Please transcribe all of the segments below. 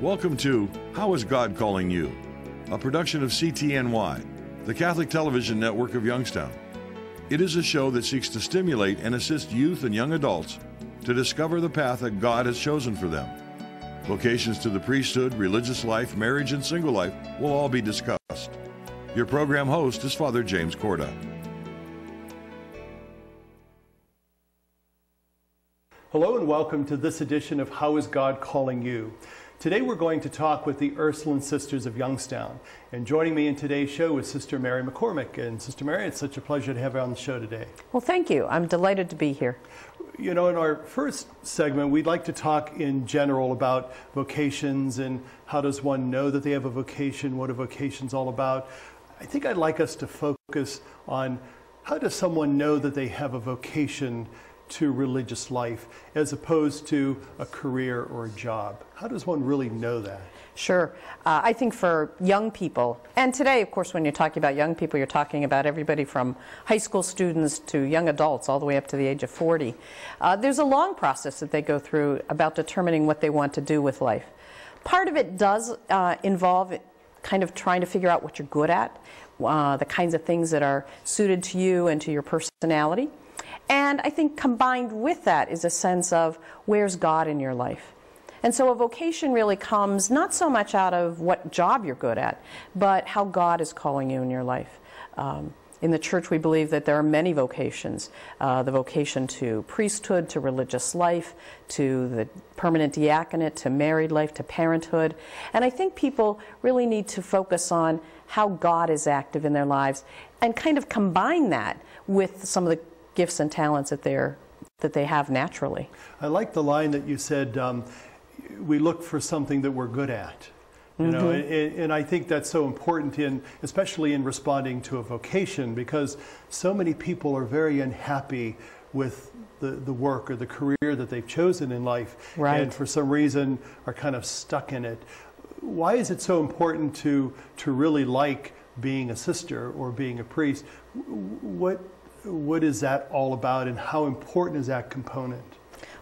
Welcome to How is God Calling You? A production of CTNY, the Catholic Television Network of Youngstown. It is a show that seeks to stimulate and assist youth and young adults to discover the path that God has chosen for them. Vocations to the priesthood, religious life, marriage, and single life will all be discussed. Your program host is Father James Corda. Hello and welcome to this edition of How is God Calling You? Today we're going to talk with the Ursuline Sisters of Youngstown. And joining me in today's show is Sister Mary McCormick. And Sister Mary, it's such a pleasure to have you on the show today. Well, thank you. I'm delighted to be here. You know, in our first segment, we'd like to talk in general about vocations and how does one know that they have a vocation, what a vocation's all about. I think I'd like us to focus on how does someone know that they have a vocation to religious life as opposed to a career or a job? How does one really know that? Sure. I think for young people, and today, of course, when you're talking about young people, you're talking about everybody from high school students to young adults all the way up to the age of 40. There's a long process that they go through about determining what they want to do with life. Part of it does involve kind of trying to figure out what you're good at, the kinds of things that are suited to you and to your personality. And I think combined with that is a sense of where's God in your life. And so a vocation really comes not so much out of what job you're good at, but how God is calling you in your life. In the church we believe that there are many vocations. The vocation to priesthood, to religious life, to the permanent diaconate, to married life, to parenthood. And I think people really need to focus on how God is active in their lives and kind of combine that with some of the gifts and talents that they have naturally. I like the line that you said, we look for something that we're good at. You know, and I think that's so important, especially in responding to a vocation, because so many people are very unhappy with the work or the career that they've chosen in life, right, and for some reason are kind of stuck in it. Why is it so important to really like being a sister or being a priest? What is that all about, and how important is that component?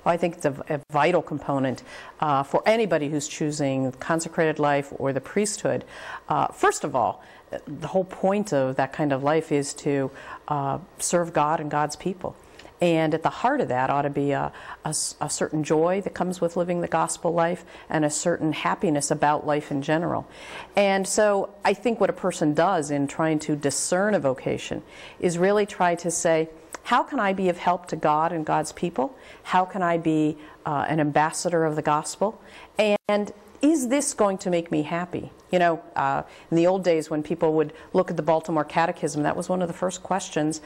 Well, I think it's a vital component for anybody who's choosing consecrated life or the priesthood. First of all, the whole point of that kind of life is to serve God and God's people. And at the heart of that ought to be a certain joy that comes with living the gospel life and a certain happiness about life in general. And so I think what a person does in trying to discern a vocation is really try to say, how can I be of help to God and God's people? How can I be an ambassador of the gospel? And is this going to make me happy? You know, in the old days when people would look at the Baltimore Catechism, that was one of the first questions.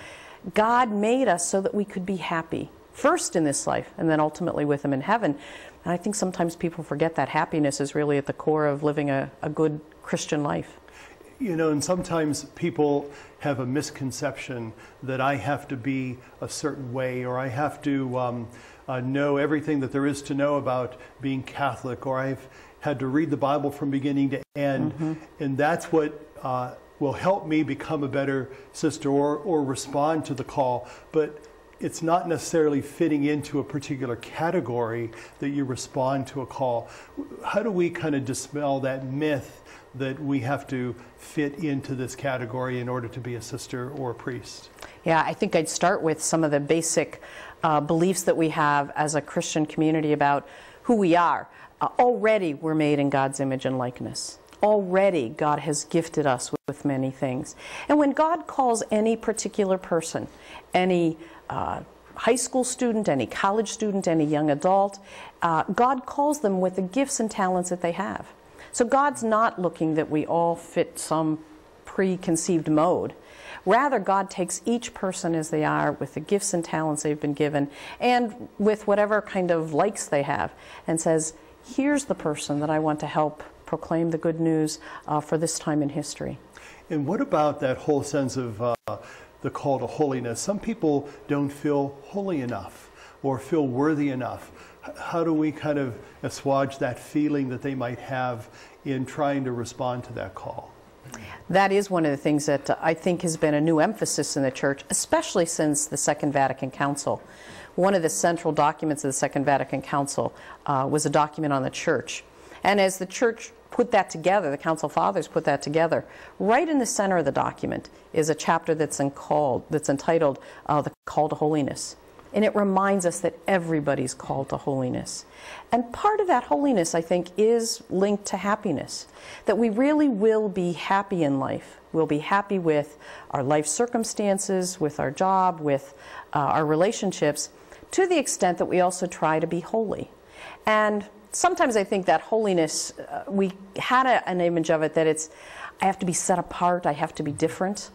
God made us so that we could be happy, first in this life and then ultimately with Him in heaven. And I think sometimes people forget that happiness is really at the core of living a good Christian life. You know, and sometimes people have a misconception that I have to be a certain way, or I have to know everything that there is to know about being Catholic, or I've had to read the Bible from beginning to end, and that's what will help me become a better sister or respond to the call. But it's not necessarily fitting into a particular category that you respond to a call. How do we kind of dispel that myth that we have to fit into this category in order to be a sister or a priest? Yeah, I think I'd start with some of the basic beliefs that we have as a Christian community about who we are. Already we're made in God's image and likeness. Already God has gifted us with many things. And when God calls any particular person, any high school student, any college student, any young adult, God calls them with the gifts and talents that they have. So God's not looking that we all fit some preconceived mode. Rather, God takes each person as they are with the gifts and talents they've been given and with whatever kind of likes they have and says, here's the person that I want to help proclaim the good news for this time in history. And what about that whole sense of the call to holiness? Some people don't feel holy enough or feel worthy enough. How do we kind of assuage that feeling that they might have in trying to respond to that call? That is one of the things that I think has been a new emphasis in the Church, especially since the Second Vatican Council. One of the central documents of the Second Vatican Council was a document on the Church. And as the Church put that together, the Council Fathers put that together, right in the center of the document is a chapter that's entitled The Call to Holiness. And it reminds us that everybody's called to holiness. And part of that holiness, I think, is linked to happiness. That we really will be happy in life. We'll be happy with our life circumstances, with our job, with our relationships, to the extent that we also try to be holy. And sometimes I think that holiness, we had an image of it that I have to be set apart, I have to be different.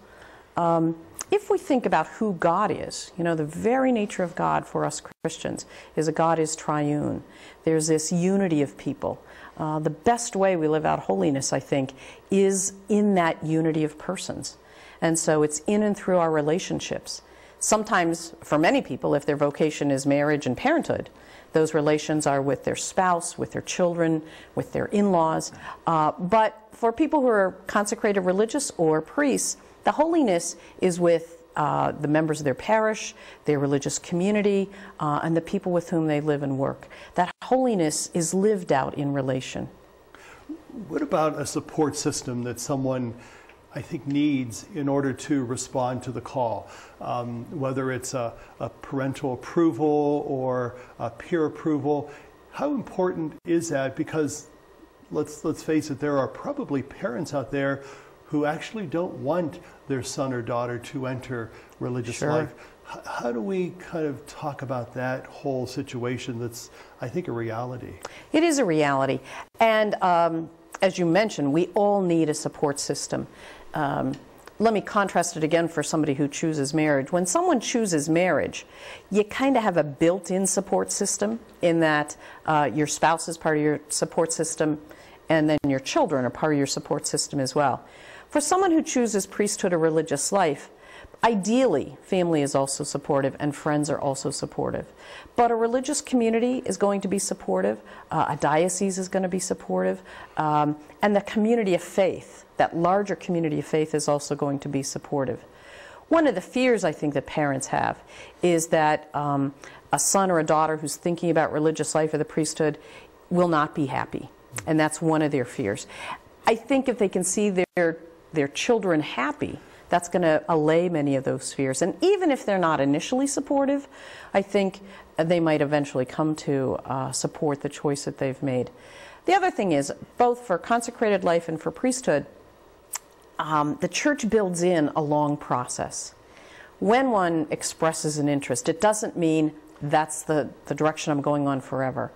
If we think about who God is, the very nature of God for us Christians is that God is triune. There's this unity of people. The best way we live out holiness, I think, is in that unity of persons. And so it's in and through our relationships. Sometimes, for many people, if their vocation is marriage and parenthood, those relations are with their spouse, with their children, with their in-laws. But for people who are consecrated religious or priests, the holiness is with the members of their parish, their religious community, and the people with whom they live and work. That holiness is lived out in relation. What about a support system that someone, I think, needs in order to respond to the call? Whether it's a parental approval or a peer approval, how important is that? Because let's face it, there are probably parents out there who actually don't want their son or daughter to enter religious life. How do we kind of talk about that whole situation that's, I think, a reality? It is a reality. And as you mentioned, we all need a support system. Let me contrast it again for somebody who chooses marriage. When someone chooses marriage, you kind of have a built-in support system in that your spouse is part of your support system, and then your children are part of your support system as well. For someone who chooses priesthood or religious life, ideally, family is also supportive and friends are also supportive. But a religious community is going to be supportive, a diocese is going to be supportive, and the community of faith, that larger community of faith, is also going to be supportive. One of the fears I think that parents have is that a son or a daughter who's thinking about religious life or the priesthood will not be happy, and that's one of their fears. I think if they can see their children happy, that's going to allay many of those fears. And even if they're not initially supportive, I think they might eventually come to support the choice that they've made. The other thing is, both for consecrated life and for priesthood, the Church builds in a long process. When one expresses an interest, it doesn't mean that's the direction I'm going on forever.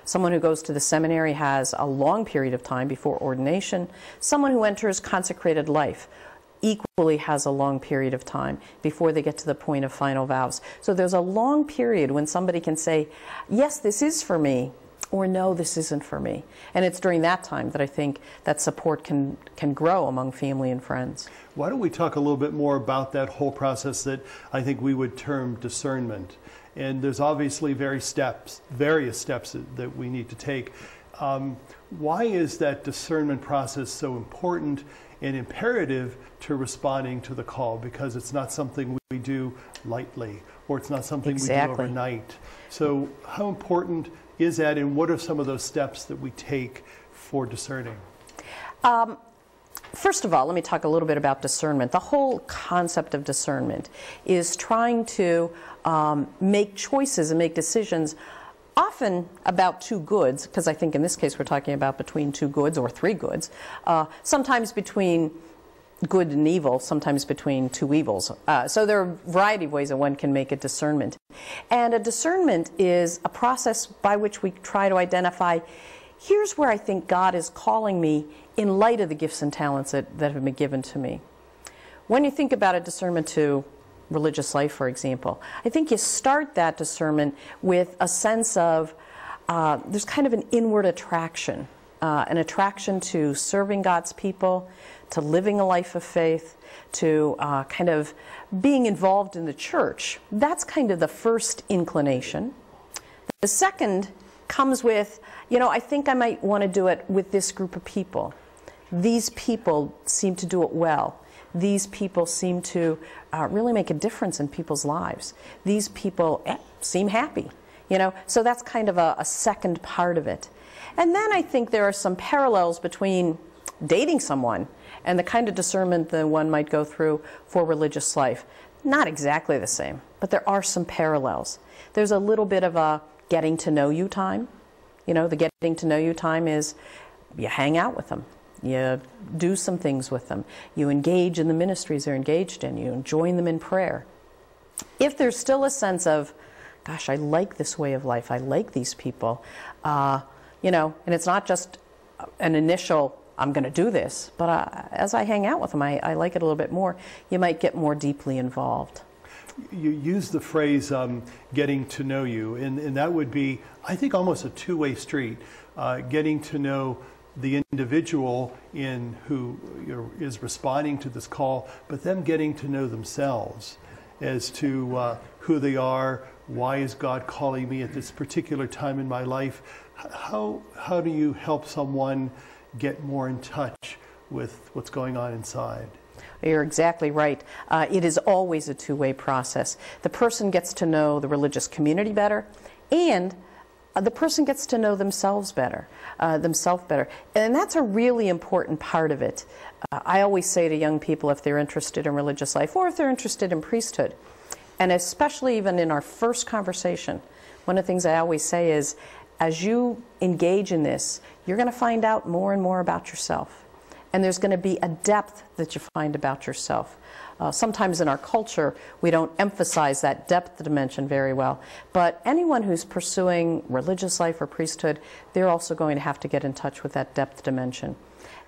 Someone who goes to the seminary has a long period of time before ordination. Someone who enters consecrated life equally has a long period of time before they get to the point of final vows. So there's a long period when somebody can say, yes, this is for me, or no, this isn't for me. And it's during that time that I think that support can grow among family and friends. Why don't we talk a little bit more about that whole process that I think we would term discernment? And there's obviously various steps that we need to take. Why is that discernment process so important and imperative to responding to the call? Because it's not something we do lightly, or it's not something we do overnight. So how important is that, and what are some of those steps that we take for discerning? First of all, let me talk a little bit about discernment. The whole concept of discernment is trying to make choices and make decisions, often about two goods, because I think in this case we're talking about between two goods or three goods, sometimes between good and evil, sometimes between two evils. So there are a variety of ways that one can make a discernment. And a discernment is a process by which we try to identify, here's where I think God is calling me in light of the gifts and talents that have been given to me. When you think about a discernment to religious life, for example, I think you start that discernment with a sense of there's kind of an inward attraction, an attraction to serving God's people, to living a life of faith, to kind of being involved in the church. That's kind of the first inclination. The second comes with, I think I might want to do it with this group of people. These people seem to do it well. These people seem to really make a difference in people's lives. These people seem happy. You know, so that's kind of a second part of it. And then I think there are some parallels between dating someone and the kind of discernment that one might go through for religious life. Not exactly the same, but there are some parallels. There's a little bit of a getting to know you time. You know, the getting to know you time is you hang out with them. You do some things with them. You engage in the ministries they're engaged in. You join them in prayer. If there's still a sense of, gosh, I like this way of life, I like these people, you know, and it's not just an initial, I'm going to do this, but as I hang out with them, I like it a little bit more, you might get more deeply involved. You use the phrase getting to know you, and that would be, I think, almost a two-way street, getting to know the individual in who is responding to this call, but them getting to know themselves as to who they are, why is God calling me at this particular time in my life. How do you help someone get more in touch with what's going on inside? You're exactly right. It is always a two-way process. The person gets to know the religious community better, and the person gets to know themselves better, and that's a really important part of it. I always say to young people, if they're interested in religious life or if they're interested in priesthood, and especially even in our first conversation, one of the things I always say is, as you engage in this, you're going to find out more and more about yourself. And there's going to be a depth that you find about yourself. Sometimes in our culture, we don't emphasize that depth dimension very well. But anyone who's pursuing religious life or priesthood, they're also going to have to get in touch with that depth dimension.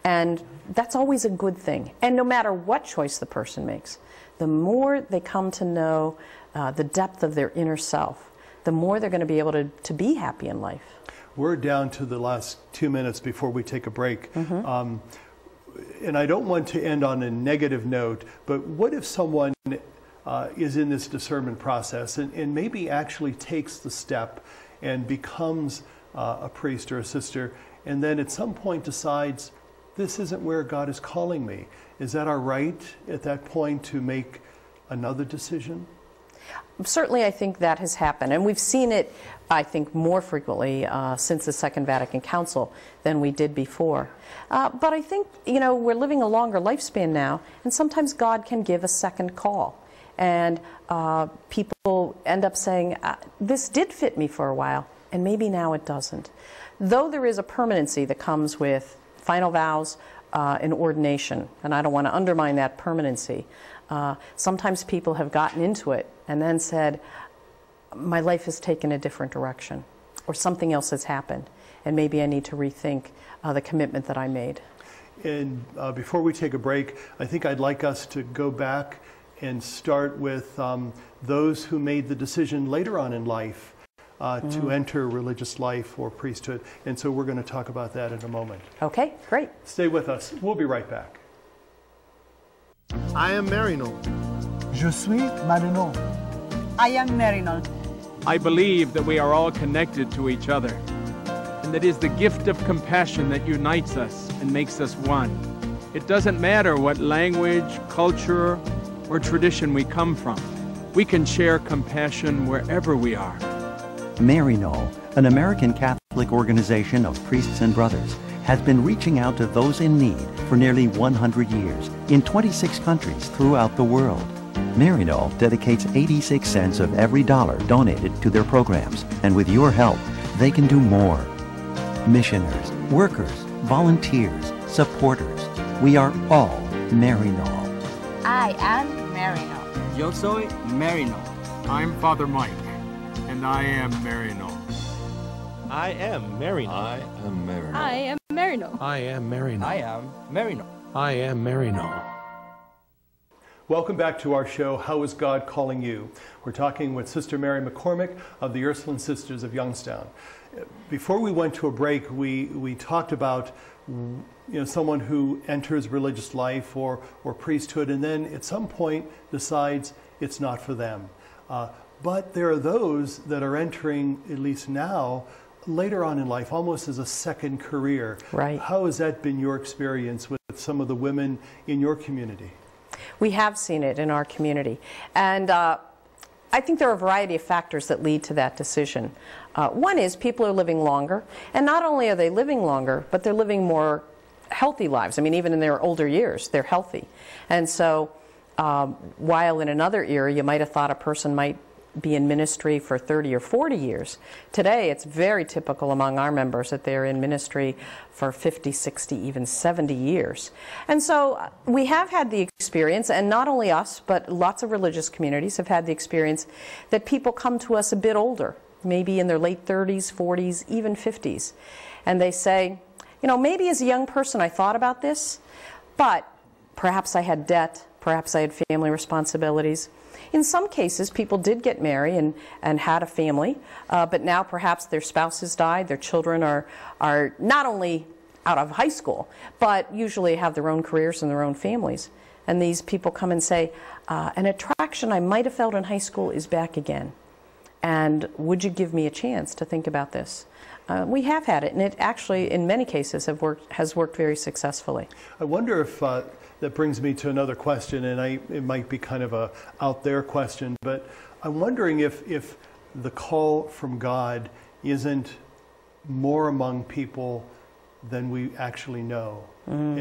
And that's always a good thing. And no matter what choice the person makes, the more they come to know the depth of their inner self, the more they're going to be able to be happy in life. We're down to the last 2 minutes before we take a break. And I don't want to end on a negative note, but what if someone is in this discernment process and maybe actually takes the step and becomes a priest or a sister, and then at some point decides, this isn't where God is calling me? Is that our right at that point to make another decision? Certainly, I think that has happened, and we've seen it, I think, more frequently since the Second Vatican Council than we did before. But I think, you know, we're living a longer lifespan now, and sometimes God can give a second call. And people end up saying, this did fit me for a while, and maybe now it doesn't. Though there is a permanency that comes with final vows and ordination, and I don't want to undermine that permanency. Sometimes people have gotten into it and then said, my life has taken a different direction, or something else has happened, and maybe I need to rethink the commitment that I made. And before we take a break, I think I'd like us to go back and start with those who made the decision later on in life to enter religious life or priesthood. And so we're going to talk about that in a moment. Okay, great. Stay with us. We'll be right back. I am Marino. Je suis Marino. I am Marino. I believe that we are all connected to each other, and that it is the gift of compassion that unites us and makes us one. It doesn't matter what language, culture, or tradition we come from. We can share compassion wherever we are. Marino, an American Catholic organization of priests and brothers, has been reaching out to those in need for nearly 100 years in 26 countries throughout the world. Marino dedicates 86 cents of every dollar donated to their programs, and with your help, they can do more. Missioners, workers, volunteers, supporters, we are all Marino. I am Marino. Yo soy Marino. I'm Father Mike, and I am Marino. I am Marino. I am Marino. I am Marino. I am Marino. I am Marino. I am Marino. Welcome back to our show, How is God Calling You? We're talking with Sister Mary McCormick of the Ursuline Sisters of Youngstown. Before we went to a break, we talked about someone who enters religious life or priesthood and then at some point decides it's not for them. But there are those that are entering, at least now, later on in life, almost as a second career. Right. How has that been your experience with some of the women in your community? We have seen it in our community. And I I think there are a variety of factors that lead to that decision. One is people are living longer, and not only are they living longer, but they're living more healthy lives. I mean, even in their older years, they're healthy. And so while in another era you might have thought a person might be in ministry for 30 or 40 years, today it's very typical among our members that they're in ministry for 50, 60, even 70 years. And so we have had the experience, and not only us, but lots of religious communities have had the experience that people come to us a bit older, maybe in their late 30s, 40s, even 50s. And they say, you know, maybe as a young person I thought about this, but perhaps I had debt, perhaps I had family responsibilities. In some cases, people did get married and had a family, but now perhaps their spouses died, their children are not only out of high school, but usually have their own careers and their own families. And these people come and say, an attraction I might have felt in high school is back again. And would you give me a chance to think about this? We have had it, and it actually, in many cases, has worked very successfully. I wonder if that brings me to another question, and it might be kind of a out there question, but I'm wondering if the call from God isn't more among people than we actually know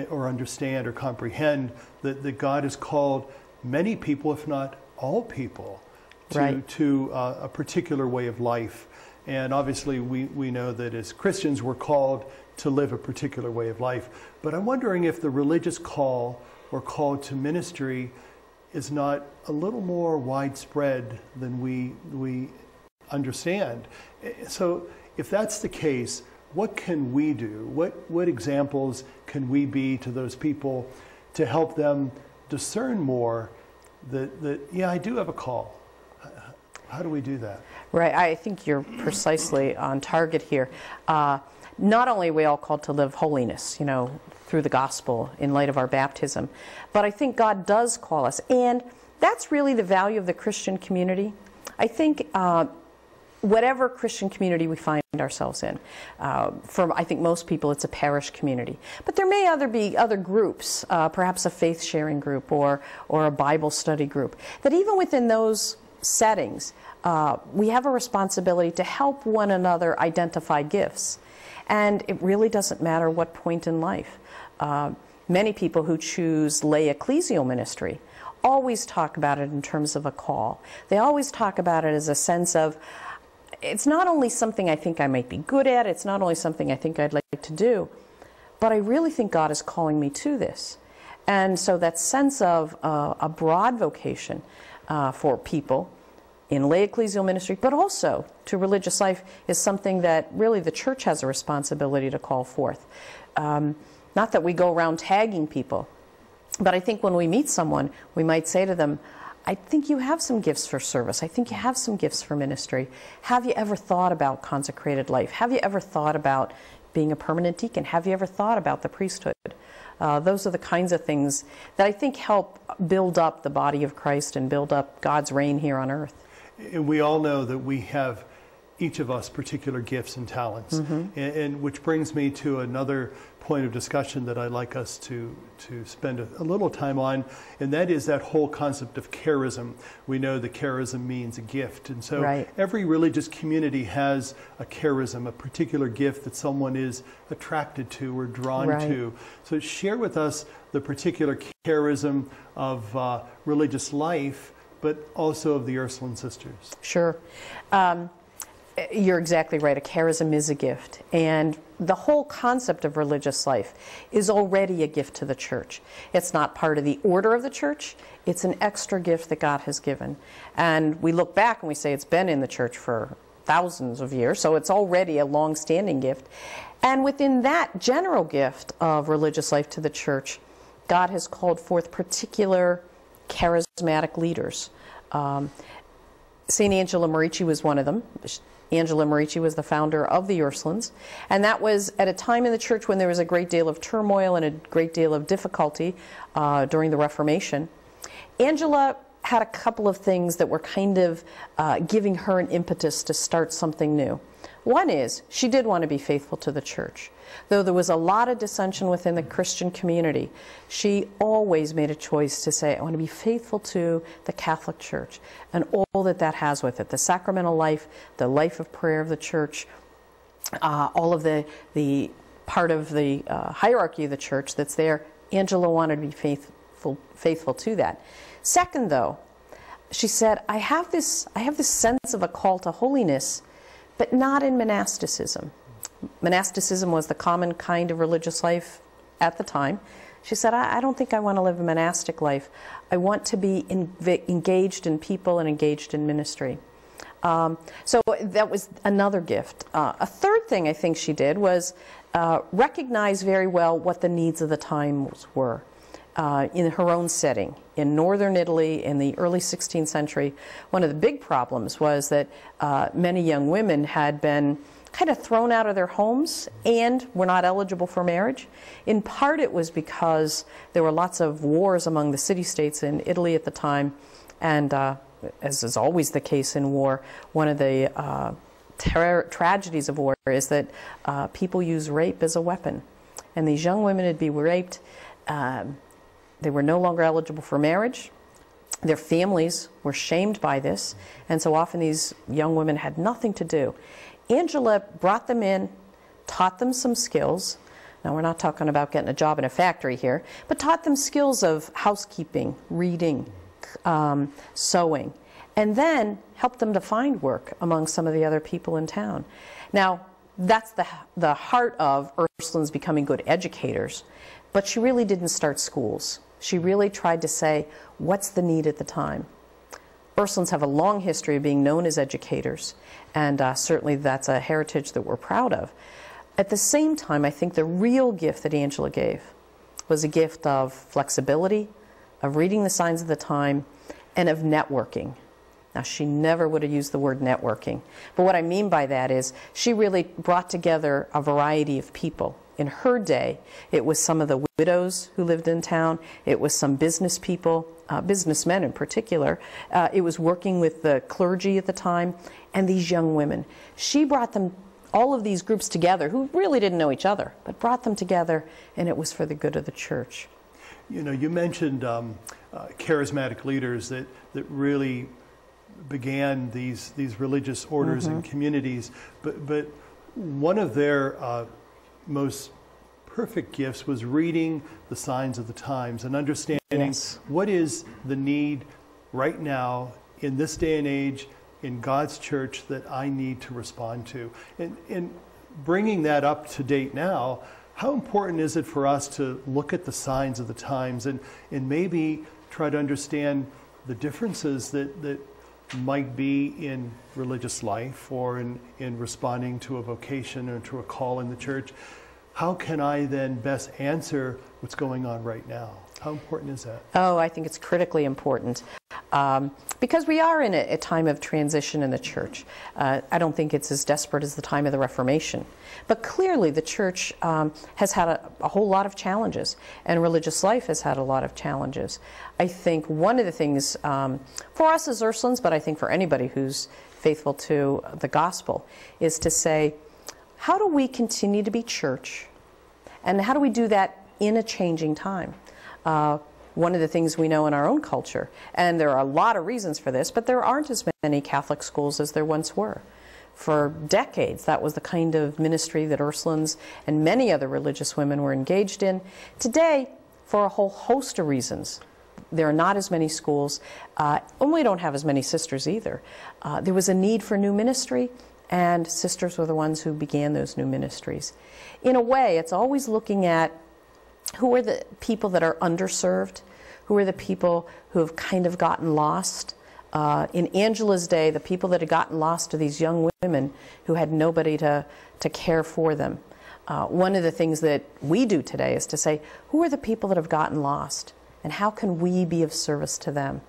or understand or comprehend, that God has called many people, if not all people, to a particular way of life. And obviously we know that as Christians we're called to live a particular way of life. But I'm wondering if the religious call or call to ministry is not a little more widespread than we understand. So if that's the case, what can we do? What examples can we be to those people to help them discern more that yeah, I do have a call? How do we do that? Right, I think you're precisely on target here. Not only are we all called to live holiness, you know, through the gospel in light of our baptism, but I think God does call us, and that's really the value of the Christian community. I think whatever Christian community we find ourselves in, for I think most people it's a parish community, but there may be other groups, perhaps a faith-sharing group or a Bible study group, that even within those settings, we have a responsibility to help one another identify gifts. And it really doesn't matter what point in life. Many people who choose lay ecclesial ministry always talk about it in terms of a call. They always talk about it as a sense of, it's not only something I think I might be good at, it's not only something I think I'd like to do, but I really think God is calling me to this. And so that sense of a broad vocation for people in lay ecclesial ministry, but also to religious life, is something that really the church has a responsibility to call forth. Not that we go around tagging people, but I think when we meet someone, we might say to them, I think you have some gifts for service. I think you have some gifts for ministry. Have you ever thought about consecrated life? Have you ever thought about being a permanent deacon? Have you ever thought about the priesthood? Those are the kinds of things that I think help build up the body of Christ and build up God's reign here on earth. And we all know that we have, each of us, particular gifts and talents. And which brings me to another point of discussion that I'd like us to spend a little time on, and that is that whole concept of charism. We know that charism means a gift, and so every religious community has a charism, a particular gift that someone is attracted to or drawn to. So share with us the particular charism of religious life, but also of the Ursuline Sisters. Sure. You're exactly right. A charism is a gift. And the whole concept of religious life is already a gift to the church. It's not part of the order of the church. It's an extra gift that God has given. And we look back and we say it's been in the church for thousands of years, so it's already a long-standing gift. And within that general gift of religious life to the church, God has called forth particular charismatic leaders. Saint Angela Merici was one of them. Angela Merici was the founder of the Ursulines, and that was at a time in the church when there was a great deal of turmoil and a great deal of difficulty during the Reformation. Angela had a couple of things that were kind of giving her an impetus to start something new. One is, she did want to be faithful to the church. Though there was a lot of dissension within the Christian community, she always made a choice to say, I want to be faithful to the Catholic Church and all that that has with it, the sacramental life, the life of prayer of the church, all of the part of the hierarchy of the church that's there. Angela wanted to be faithful to that. Second, though, she said, I have this sense of a call to holiness, but not in monasticism. Monasticism was the common kind of religious life at the time. She said, I don't think I want to live a monastic life. I want to be engaged in people and engaged in ministry. So that was another gift. A third thing I think she did was recognize very well what the needs of the times were. In her own setting. In northern Italy in the early 16th century, one of the big problems was that many young women had been kind of thrown out of their homes and were not eligible for marriage. In part it was because there were lots of wars among the city-states in Italy at the time, and as is always the case in war, one of the tragedies of war is that people use rape as a weapon. And these young women would be raped. They were no longer eligible for marriage. Their families were shamed by this, and so often these young women had nothing to do. Angela brought them in, taught them some skills. Now, we're not talking about getting a job in a factory here, but taught them skills of housekeeping, reading, sewing, and then helped them to find work among some of the other people in town. Now, that's the heart of Ursulines becoming good educators, but she really didn't start schools. She really tried to say, what's the need at the time? Ursulines have a long history of being known as educators, and certainly that's a heritage that we're proud of. At the same time, I think the real gift that Angela gave was a gift of flexibility, of reading the signs of the time, and of networking. Now, she never would have used the word networking, but what I mean by that is she really brought together a variety of people. In her day, it was some of the widows who lived in town. It was some business people, businessmen in particular. It was working with the clergy at the time, and these young women. She brought them, all of these groups together, who really didn't know each other, but brought them together, and it was for the good of the church. You know, you mentioned charismatic leaders that really began these religious orders and communities, but one of their most perfect gifts was reading the signs of the times and understanding what is the need right now in this day and age in God's church that I need to respond to. And bringing that up to date now, how important is it for us to look at the signs of the times and maybe try to understand the differences that might be in religious life or in responding to a vocation or to a call in the church? How can I then best answer what's going on right now? How important is that? Oh, I think it's critically important because we are in a time of transition in the church. I don't think it's as desperate as the time of the Reformation. But clearly the church has had a whole lot of challenges, and religious life has had a lot of challenges. I think one of the things for us as Ursulines, but I think for anybody who's faithful to the gospel, is to say, how do we continue to be church? And how do we do that in a changing time? One of the things we know in our own culture, and there are a lot of reasons for this, but there aren't as many Catholic schools as there once were. For decades, that was the kind of ministry that Ursulines and many other religious women were engaged in. Today, for a whole host of reasons, there are not as many schools, and we don't have as many sisters either. There was a need for new ministry, and sisters were the ones who began those new ministries. In a way, it's always looking at who are the people that are underserved, who are the people who have kind of gotten lost. In Angela's day, the people that had gotten lost are these young women who had nobody to care for them. One of the things that we do today is to say, who are the people that have gotten lost, and how can we be of service to them?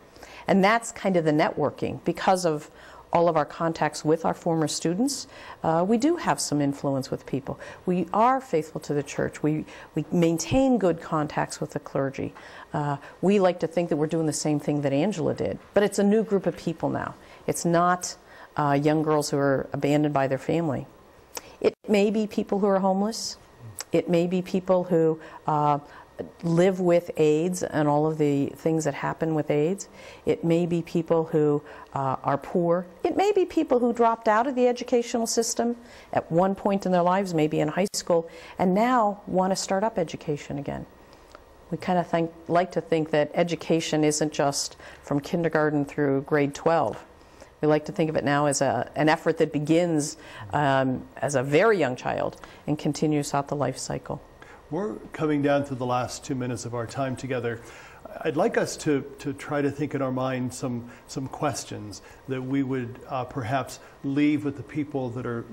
And that's kind of the networking. Because of all of our contacts with our former students, we do have some influence with people. We are faithful to the church. We maintain good contacts with the clergy. We like to think that we're doing the same thing that Angela did, but it's a new group of people now. It's not young girls who are abandoned by their family. It may be people who are homeless. It may be people who live with AIDS and all of the things that happen with AIDS. It may be people who are poor. It may be people who dropped out of the educational system at one point in their lives, maybe in high school, and now want to start up education again. We kind of like to think that education isn't just from kindergarten through grade 12. We like to think of it now as an effort that begins as a very young child and continues out the life cycle. We're coming down to the last 2 minutes of our time together. I'd like us to try to think in our mind some questions that we would perhaps leave with the people that are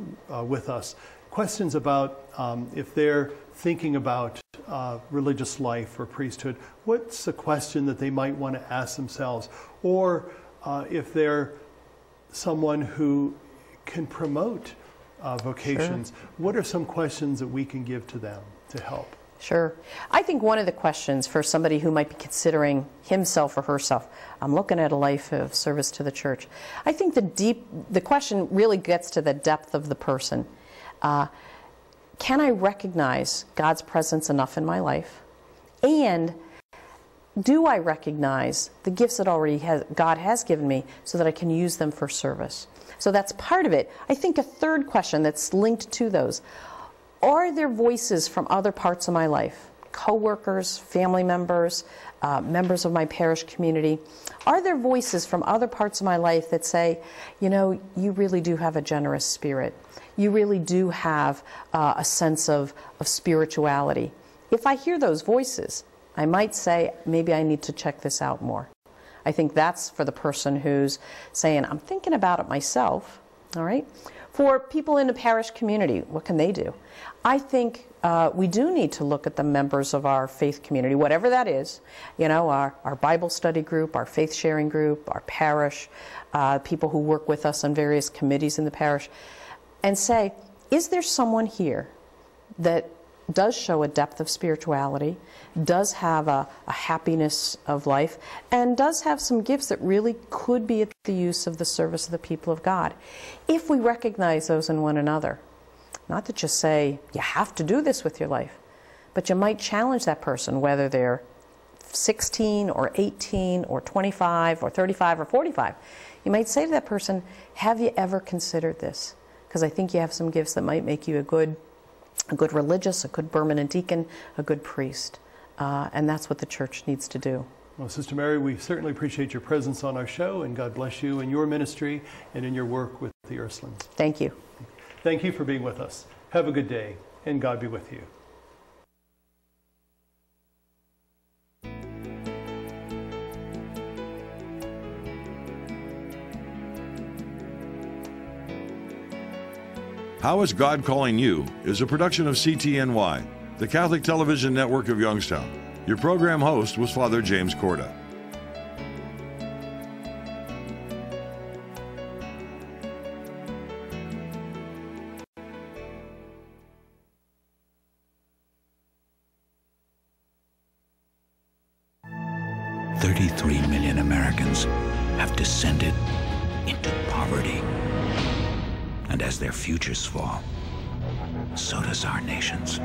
with us. Questions about if they're thinking about religious life or priesthood, what's a question that they might want to ask themselves? Or if they're someone who can promote vocations, sure, what are some questions that we can give to them to help? Sure. I think one of the questions for somebody who might be considering himself or herself, I'm looking at a life of service to the church. I think the question really gets to the depth of the person. Can I recognize God's presence enough in my life? And do I recognize the gifts that God has given me so that I can use them for service? So that's part of it. I think a third question that's linked to those: are there voices from other parts of my life, co-workers, family members, members of my parish community? Are there voices from other parts of my life that say, you know, you really do have a generous spirit. You really do have a sense of spirituality. If I hear those voices, I might say, maybe I need to check this out more. I think that's for the person who's saying, I'm thinking about it myself, all right? For people in the parish community, what can they do? I think we do need to look at the members of our faith community, whatever that is, you know, our Bible study group, our faith sharing group, our parish, people who work with us on various committees in the parish, and say, is there someone here that does show a depth of spirituality, does have a happiness of life, and does have some gifts that really could be at the use of the service of the people of God? If we recognize those in one another, not to just say, you have to do this with your life, but you might challenge that person, whether they're 16 or 18 or 25 or 35 or 45. You might say to that person, have you ever considered this? Because I think you have some gifts that might make you a good religious, a good permanent deacon, a good priest. And that's what the church needs to do. Well, Sister Mary, we certainly appreciate your presence on our show, and God bless you in your ministry and in your work with the Ursulines. Thank you. Thank you for being with us. Have a good day, and God be with you. How is God Calling You is a production of CTNY, the Catholic Television Network of Youngstown. Your program host was Father James Corda. $33 million Americans have descended into poverty. And as their futures fall, so does our nation's.